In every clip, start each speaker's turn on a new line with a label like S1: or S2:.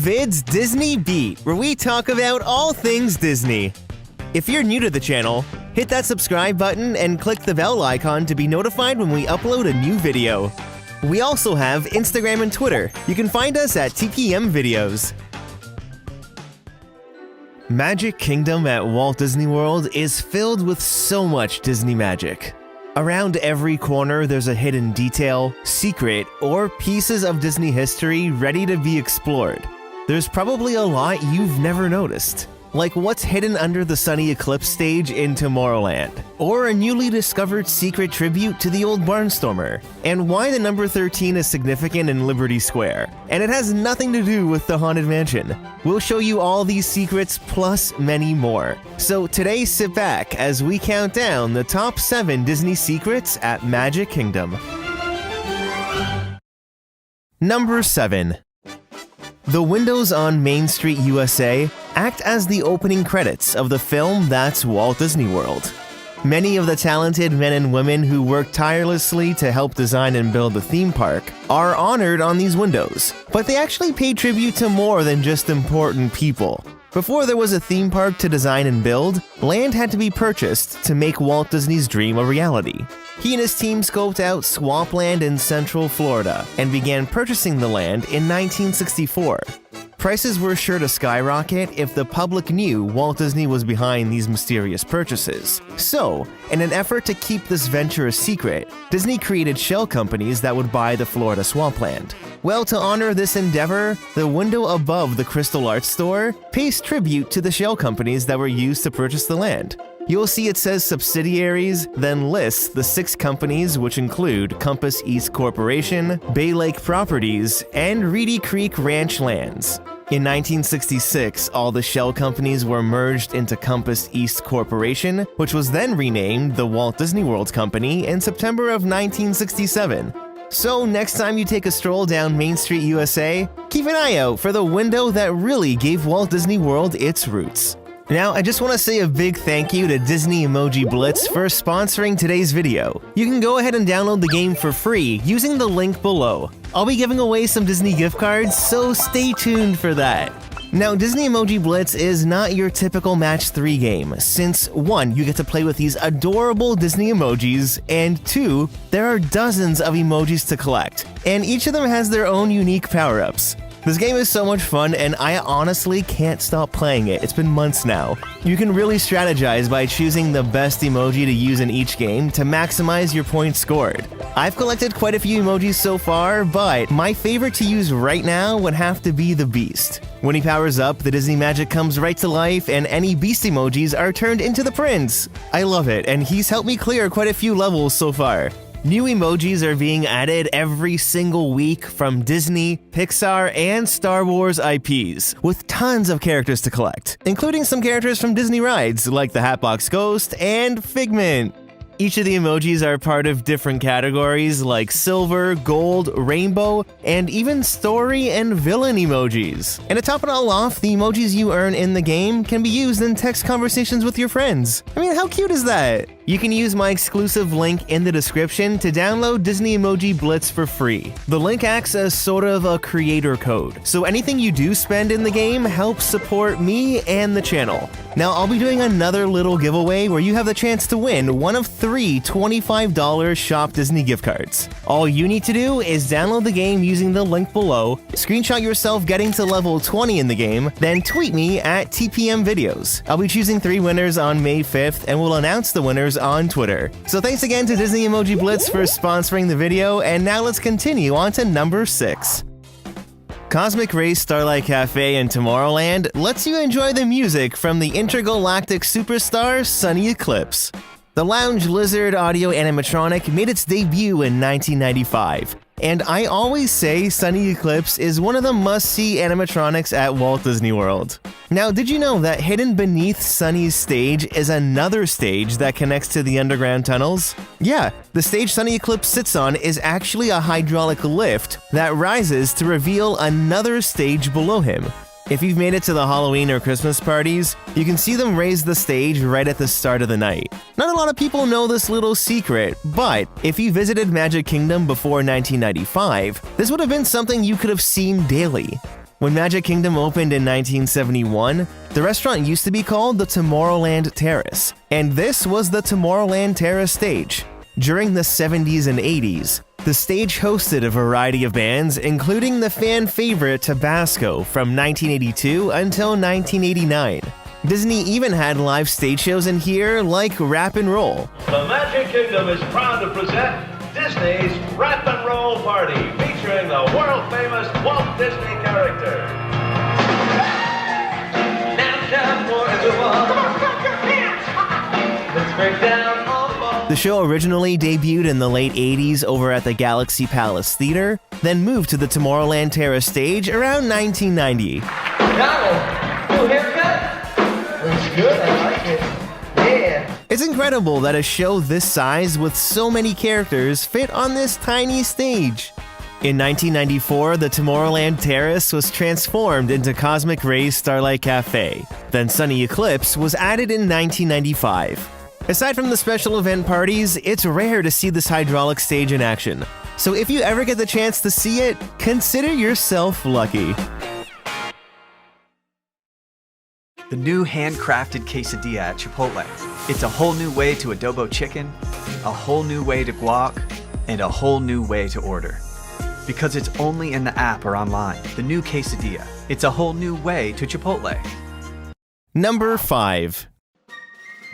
S1: Vids Disney Beat, where we talk about all things Disney. If you're new to the channel, hit that subscribe button and click the bell icon to be notified when we upload a new video. We also have Instagram and Twitter. You can find us at TPM Videos. Magic Kingdom at Walt Disney World is filled with so much Disney magic. Around every corner, there's a hidden detail, secret, or pieces of Disney history ready to be explored. There's probably a lot you've never noticed, like what's hidden under the Sunny Eclipse stage in Tomorrowland, or a newly discovered secret tribute to the old Barnstormer, and why the number 13 is significant in Liberty Square, and it has nothing to do with the Haunted Mansion. We'll show you all these secrets plus many more. So today sit back as we count down the top 7 Disney secrets at Magic Kingdom. Number 7. The windows on Main Street, USA act as the opening credits of the film that's Walt Disney World. Many of the talented men and women who worked tirelessly to help design and build the theme park are honored on these windows, but they actually pay tribute to more than just important people. Before there was a theme park to design and build, land had to be purchased to make Walt Disney's dream a reality. He and his team scoped out swampland in Central Florida and began purchasing the land in 1964. Prices were sure to skyrocket if the public knew Walt Disney was behind these mysterious purchases. So, in an effort to keep this venture a secret, Disney created shell companies that would buy the Florida swampland. Well, to honor this endeavor, the window above the Crystal Arts store pays tribute to the shell companies that were used to purchase the land. You'll see it says subsidiaries, then lists the 6 companies, which include Compass East Corporation, Bay Lake Properties, and Reedy Creek Ranch Lands. In 1966, all the shell companies were merged into Compass East Corporation, which was then renamed the Walt Disney World Company in September of 1967. So next time you take a stroll down Main Street, USA, keep an eye out for the window that really gave Walt Disney World its roots. Now, I just want to say a big thank you to Disney Emoji Blitz for sponsoring today's video. You can go ahead and download the game for free using the link below. I'll be giving away some Disney gift cards, so stay tuned for that. Now, Disney Emoji Blitz is not your typical Match 3 game, since 1, you get to play with these adorable Disney emojis, and 2, there are dozens of emojis to collect, and each of them has their own unique power-ups. This game is so much fun, and I honestly can't stop playing it. It's been months now. You can really strategize by choosing the best emoji to use in each game to maximize your points scored. I've collected quite a few emojis so far, but my favorite to use right now would have to be the Beast. When he powers up, the Disney magic comes right to life, and any Beast emojis are turned into the Prince. I love it, and he's helped me clear quite a few levels so far. New emojis are being added every single week from Disney, Pixar, and Star Wars IPs, with tons of characters to collect, including some characters from Disney rides like the Hatbox Ghost and Figment. Each of the emojis are part of different categories like silver, gold, rainbow, and even story and villain emojis. And to top it all off, the emojis you earn in the game can be used in text conversations with your friends. I mean, how cute is that? You can use my exclusive link in the description to download Disney Emoji Blitz for free. The link acts as sort of a creator code, so anything you do spend in the game helps support me and the channel. Now, I'll be doing another little giveaway where you have the chance to win one of 3 $25 Shop Disney gift cards. All you need to do is download the game using the link below, screenshot yourself getting to level 20 in the game, then tweet me at TPM Videos. I'll be choosing 3 winners on May 5th, and we'll announce the winners on Twitter. So thanks again to Disney Emoji Blitz for sponsoring the video, and now let's continue on to number 6. Cosmic Race Starlight Cafe in Tomorrowland lets you enjoy the music from the intergalactic superstar Sunny Eclipse. The Lounge Lizard audio animatronic made its debut in 1995, and I always say Sunny Eclipse is one of the must-see animatronics at Walt Disney World. Now, did you know that hidden beneath Sunny's stage is another stage that connects to the underground tunnels? Yeah, the stage Sunny Eclipse sits on is actually a hydraulic lift that rises to reveal another stage below him. If you've made it to the Halloween or Christmas parties, you can see them raise the stage right at the start of the night. Not a lot of people know this little secret, but if you visited Magic Kingdom before 1995, this would have been something you could have seen daily. When Magic Kingdom opened in 1971, the restaurant used to be called the Tomorrowland Terrace, and this was the Tomorrowland Terrace stage. During the 70s and 80s, the stage hosted a variety of bands, including the fan favorite Tabasco from 1982 until 1989. Disney even had live stage shows in here like Rap and Roll.
S2: The Magic Kingdom is proud to present Disney's Rap and Roll Party, featuring the world-famous Walt Disney character. Now time for everyone. Come on, clap your hands! Let's break down all four.
S1: The show originally debuted in the late 80s over at the Galaxy Palace Theater, then moved to the Tomorrowland Terrace stage around 1990.
S2: Donald, new haircut? Looks good, I like it. Yeah.
S1: It's incredible that a show this size with so many characters fit on this tiny stage. In 1994, the Tomorrowland Terrace was transformed into Cosmic Rays Starlight Cafe. Then Sunny Eclipse was added in 1995. Aside from the special event parties, it's rare to see this hydraulic stage in action. So if you ever get the chance to see it, consider yourself lucky.
S3: The new handcrafted quesadilla at Chipotle. It's a whole new way to adobo chicken, a whole new way to guac, and a whole new way to order. Because it's only in the app or online. The new quesadilla. It's a whole new way to Chipotle.
S1: Number 5.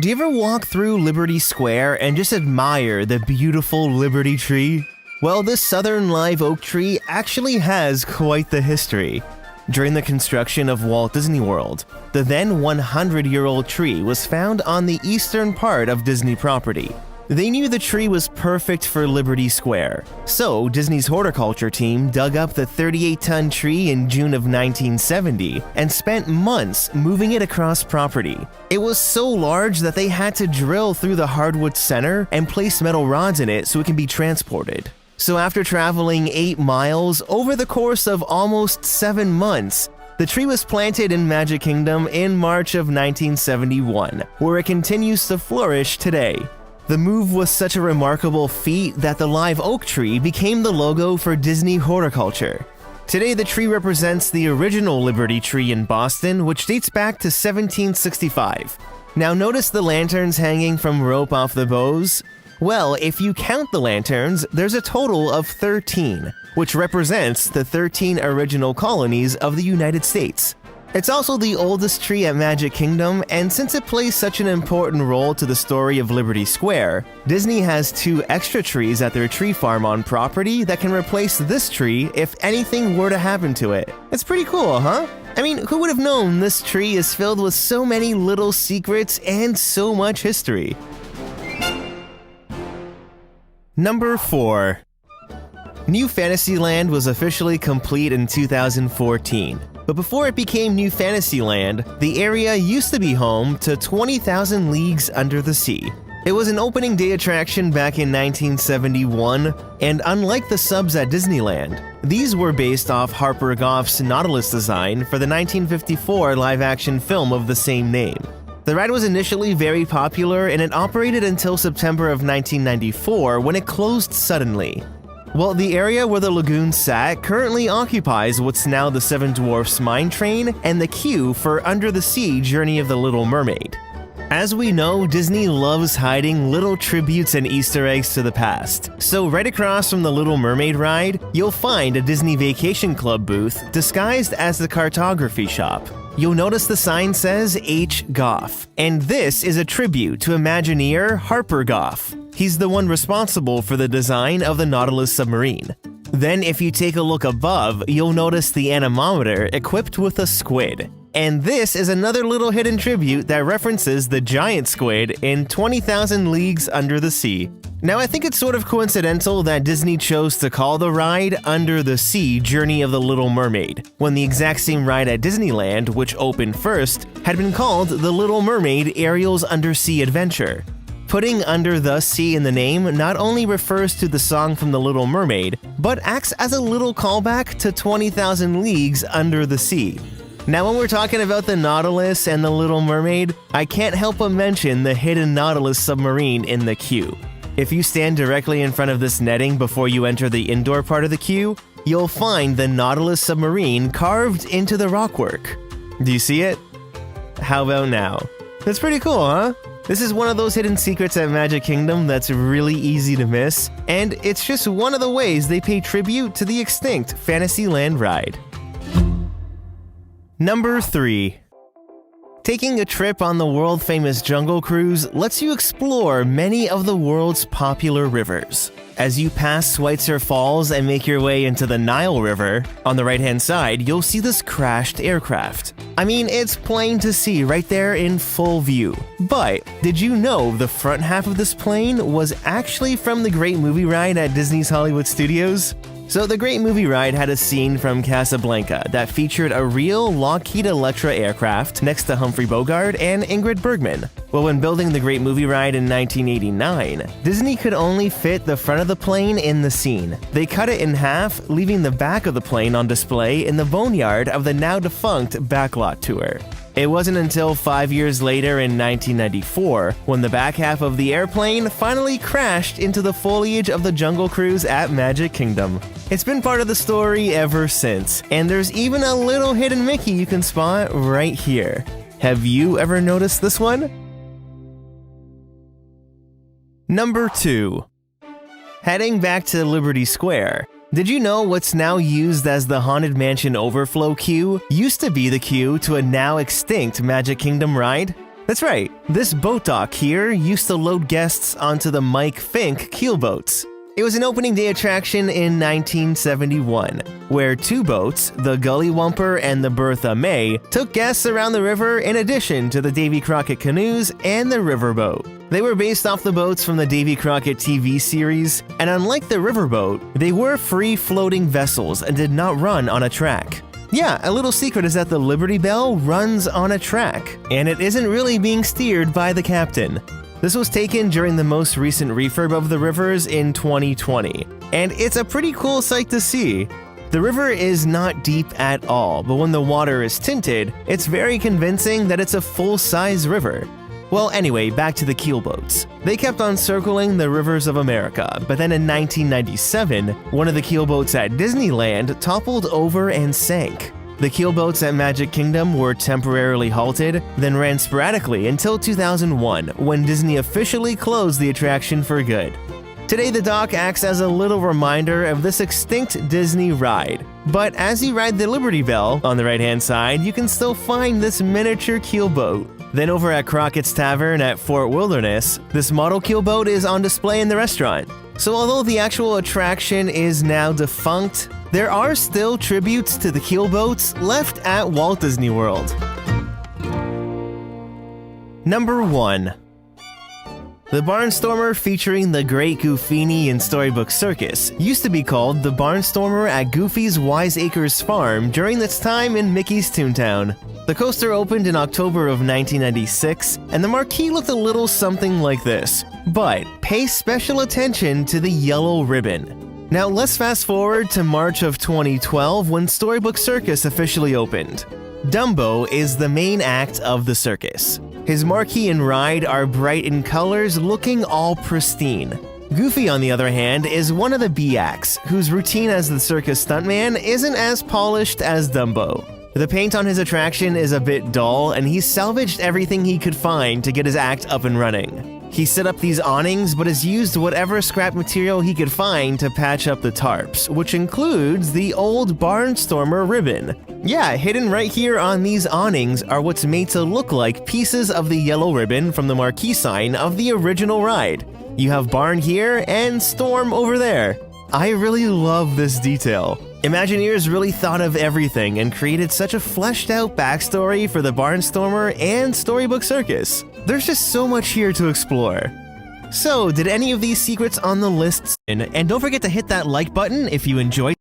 S1: Do you ever walk through Liberty Square and just admire the beautiful Liberty tree? Well, this southern live oak tree actually has quite the history. During the construction of Walt Disney World, the then 100-year-old tree was found on the eastern part of Disney property. They knew the tree was perfect for Liberty Square, so Disney's horticulture team dug up the 38-ton tree in June of 1970 and spent months moving it across property. It was so large that they had to drill through the hardwood center and place metal rods in it so it can be transported. So after traveling 8 miles over the course of almost 7 months, the tree was planted in Magic Kingdom in March of 1971, where it continues to flourish today. The move was such a remarkable feat that the live oak tree became the logo for Disney horticulture. Today, the tree represents the original Liberty tree in Boston, which dates back to 1765. Now notice the lanterns hanging from rope off the bows? Well, if you count the lanterns, there's a total of 13, which represents the 13 original colonies of the United States. It's also the oldest tree at Magic Kingdom, and since it plays such an important role to the story of Liberty Square, Disney has 2 extra trees at their tree farm on property that can replace this tree if anything were to happen to it. It's pretty cool, huh? I mean, who would have known this tree is filled with so many little secrets and so much history? Number 4. New Fantasyland was officially complete in 2014, but before it became New Fantasyland, the area used to be home to 20,000 Leagues Under the Sea. It was an opening day attraction back in 1971, and unlike the subs at Disneyland, these were based off Harper Goff's Nautilus design for the 1954 live-action film of the same name. The ride was initially very popular, and it operated until September of 1994 when it closed suddenly. Well, the area where the lagoon sat currently occupies what's now the Seven Dwarfs Mine Train and the queue for Under the Sea Journey of the Little Mermaid. As we know, Disney loves hiding little tributes and Easter eggs to the past. So right across from the Little Mermaid ride, you'll find a Disney Vacation Club booth disguised as the cartography shop. You'll notice the sign says H. Goff, and this is a tribute to Imagineer Harper Goff. He's the one responsible for the design of the Nautilus submarine. Then if you take a look above, you'll notice the anemometer equipped with a squid. And this is another little hidden tribute that references the giant squid in 20,000 Leagues Under the Sea. Now, I think it's sort of coincidental that Disney chose to call the ride Under the Sea Journey of the Little Mermaid, when the exact same ride at Disneyland, which opened first, had been called The Little Mermaid Ariel's Undersea Adventure. Putting Under the Sea in the name not only refers to the song from The Little Mermaid, but acts as a little callback to 20,000 Leagues Under the Sea. Now, when we're talking about the Nautilus and the Little Mermaid, I can't help but mention the hidden Nautilus submarine in the queue. If you stand directly in front of this netting before you enter the indoor part of the queue, you'll find the Nautilus submarine carved into the rockwork. Do you see it? How about now? That's pretty cool, huh? This is one of those hidden secrets at Magic Kingdom that's really easy to miss, and it's just one of the ways they pay tribute to the extinct Fantasyland ride. Number 3. Taking a trip on the world-famous Jungle Cruise lets you explore many of the world's popular rivers. As you pass Schweitzer Falls and make your way into the Nile River, on the right-hand side, you'll see this crashed aircraft. I mean, it's plain to see right there in full view. But did you know the front half of this plane was actually from the Great Movie Ride at Disney's Hollywood Studios? So the Great Movie Ride had a scene from Casablanca that featured a real Lockheed Electra aircraft next to Humphrey Bogart and Ingrid Bergman. Well, when building the Great Movie Ride in 1989, Disney could only fit the front of the plane in the scene. They cut it in half, leaving the back of the plane on display in the boneyard of the now-defunct Backlot Tour. It wasn't until 5 years later in 1994 when the back half of the airplane finally crashed into the foliage of the Jungle Cruise at Magic Kingdom. It's been part of the story ever since, and there's even a little hidden Mickey you can spot right here. Have you ever noticed this one? Number 2. Heading back to Liberty Square. Did you know what's now used as the Haunted Mansion overflow queue used to be the queue to a now extinct Magic Kingdom ride? That's right, this boat dock here used to load guests onto the Mike Fink keel boats. It was an opening day attraction in 1971, where 2 boats, the Gullywumper and the Bertha May, took guests around the river in addition to the Davy Crockett canoes and the riverboat. They were based off the boats from the Davy Crockett TV series, and unlike the riverboat, they were free-floating vessels and did not run on a track. Yeah, a little secret is that the Liberty Bell runs on a track, and it isn't really being steered by the captain. This was taken during the most recent refurb of the rivers in 2020, and it's a pretty cool sight to see. The river is not deep at all, but when the water is tinted, it's very convincing that it's a full-size river. Well, anyway, back to the keel boats. They kept on circling the rivers of America, but then in 1997, one of the keel boats at Disneyland toppled over and sank. The keel boats at Magic Kingdom were temporarily halted, then ran sporadically until 2001, when Disney officially closed the attraction for good. Today, the dock acts as a little reminder of this extinct Disney ride. But as you ride the Liberty Bell, on the right-hand side, you can still find this miniature keel boat. Then over at Crockett's Tavern at Fort Wilderness, this model keel boat is on display in the restaurant. So although the actual attraction is now defunct, there are still tributes to the keel boats left at Walt Disney World. Number 1. The Barnstormer featuring the Great Goofini in Storybook Circus used to be called the Barnstormer at Goofy's Wiseacres Farm during its time in Mickey's Toontown. The coaster opened in October of 1996, and the marquee looked a little something like this. But pay special attention to the yellow ribbon. Now let's fast forward to March of 2012 when Storybook Circus officially opened. Dumbo is the main act of the circus. His marquee and ride are bright in colors, looking all pristine. Goofy, on the other hand, is one of the B-acts, whose routine as the circus stuntman isn't as polished as Dumbo. The paint on his attraction is a bit dull, and he salvaged everything he could find to get his act up and running. He set up these awnings, but has used whatever scrap material he could find to patch up the tarps, which includes the old Barnstormer ribbon. Yeah, hidden right here on these awnings are what's made to look like pieces of the yellow ribbon from the marquee sign of the original ride. You have Barn here and Storm over there. I really love this detail. Imagineers really thought of everything and created such a fleshed out backstory for the Barnstormer and Storybook Circus. There's just so much here to explore. So, did any of these secrets on the list? And don't forget to hit that like button if you enjoyed